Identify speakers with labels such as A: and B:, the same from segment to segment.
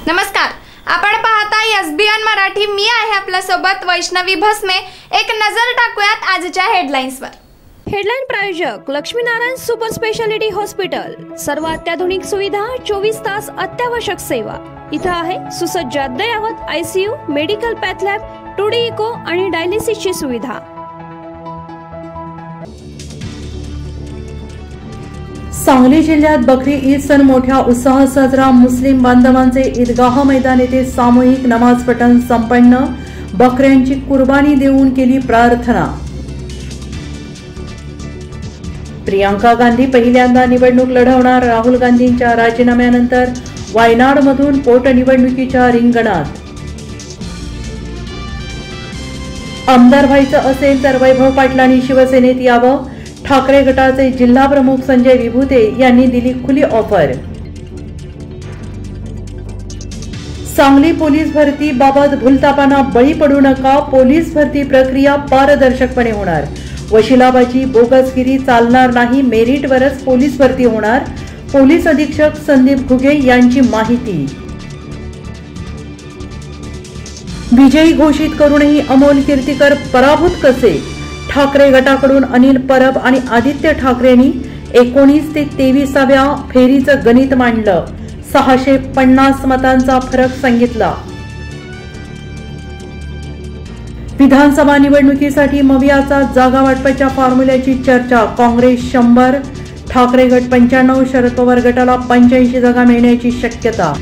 A: नमस्कार, आपण पाहता एसबीएन मराठी। मी आहे आपल्या सोबत वैष्णवी भस्मे। एक नजर टाकूयात आजच्या हेडलाईन्सवर।
B: हेडलाईन प्रायोजक लक्ष्मीनारायण सुपर स्पेशालिटी हॉस्पिटल। सर्व अत्याधुनिक सुविधा, 24 तास अत्यावश्यक सेवा। इथं आहे सुसज्ज अद्ययावत ICU, medical path lab, 2D echo आणि डायलिसिसची सुविधा।
C: सांगली जिल्ह्यात बकरी ईद सण मोठ्या उत्साहात साजरा। मुस्लिम बांधवांचे ईदगाह मैदान येथे सामूहिक नमाज पठण संपन्न। बकऱ्यांची कुर्बानी देऊन केली प्रार्थना। प्रियांका गांधी पहिल्यांदा निवडणूक लढवणार। राहुल गांधींच्या राजीनाम्यानंतर वायनाडमधून पोटनिवडणुकीच्या रिंगणात। आमदार व्हायचं असेल तर वैभव पाटलांनी शिवसेनेत यावं। ठाकरे गटाचे जिल्हा प्रमुख संजय विभूते यांनी दिली खुली ऑफर। सांगली पोलीस भरती बाबत भूलथापांना बळी पडू नका। पोलीस भरती प्रक्रिया पारदर्शकपणे होणार। वशिलाबाजी, बोगसगिरी चालणार नाही। मेरिटवरच पोलीस भरती होणार। पोलीस अधीक्षक संदीप घुगे यांची माहिती। विजयी घोषित करूनही अमोल कीर्तीकर पराभूत कसे? ठाकरे गटाकडून अनिल परब आणि आदित्य ठाकरेंनी 19 ते 23व्या फेरीचं गणित मांडलं। 650 मतांचा फरक सांगितला। विधानसभा निवडणुकीसाठी मवियाचा जागा वाटपाच्या फॉर्म्युल्याची चर्चा। काँग्रेस 100, ठाकरे गट 95, शरद पवार गटाला 85 जागा मिळण्याची शक्यता।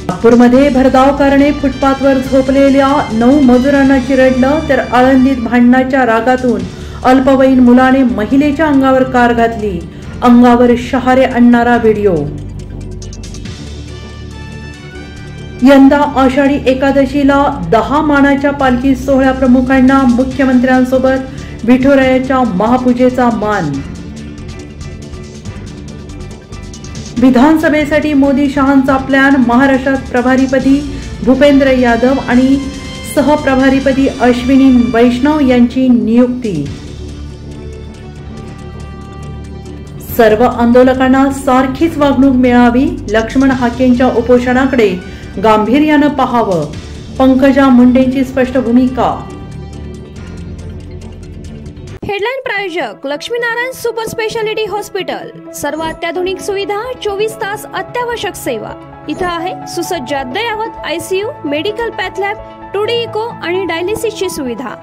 C: नागपूरमध्ये भरधाव कारणे फुटपाथवर झोपलेल्या 9 मजुरांना चिरडलं, तर आळंदीत भांडणाच्या रागातून अल्पवयीन मुलाने महिलेच्या अंगावर कार घातली। अंगावर शहारे आणणारा व्हिडिओ। यंदा आषाढी एकादशीला 10 मानाच्या पालखी सोहळ्या प्रमुखांना मुख्यमंत्र्यांसोबत विठुरायाच्या महापूजेचा मान। विधानसभेसाठी मोदी शहांचा प्लॅन। महाराष्ट्रात प्रभारीपदी भूपेंद्र यादव आणि सहप्रभारीपदी अश्विनी वैष्णव यांची नियुक्ती। सर्व आंदोलकांना सारखीच वागणूक मिळावी। लक्ष्मण हाकेंच्या उपोषणाकडे गांभीर्यानं पाहावं। पंकजा मुंडेंची स्पष्ट भूमिका।
B: हेडलाईन प्रायोजक लक्ष्मीनारायण सुपर स्पेशालिटी हॉस्पिटल। सर्व अत्याधुनिक सुविधा, 24 तास अत्यावश्यक सेवा। इथं आहे सुसज्ज अद्ययावत ICU, medical path lab, 2D echo आणि डायलिसिसची सुविधा।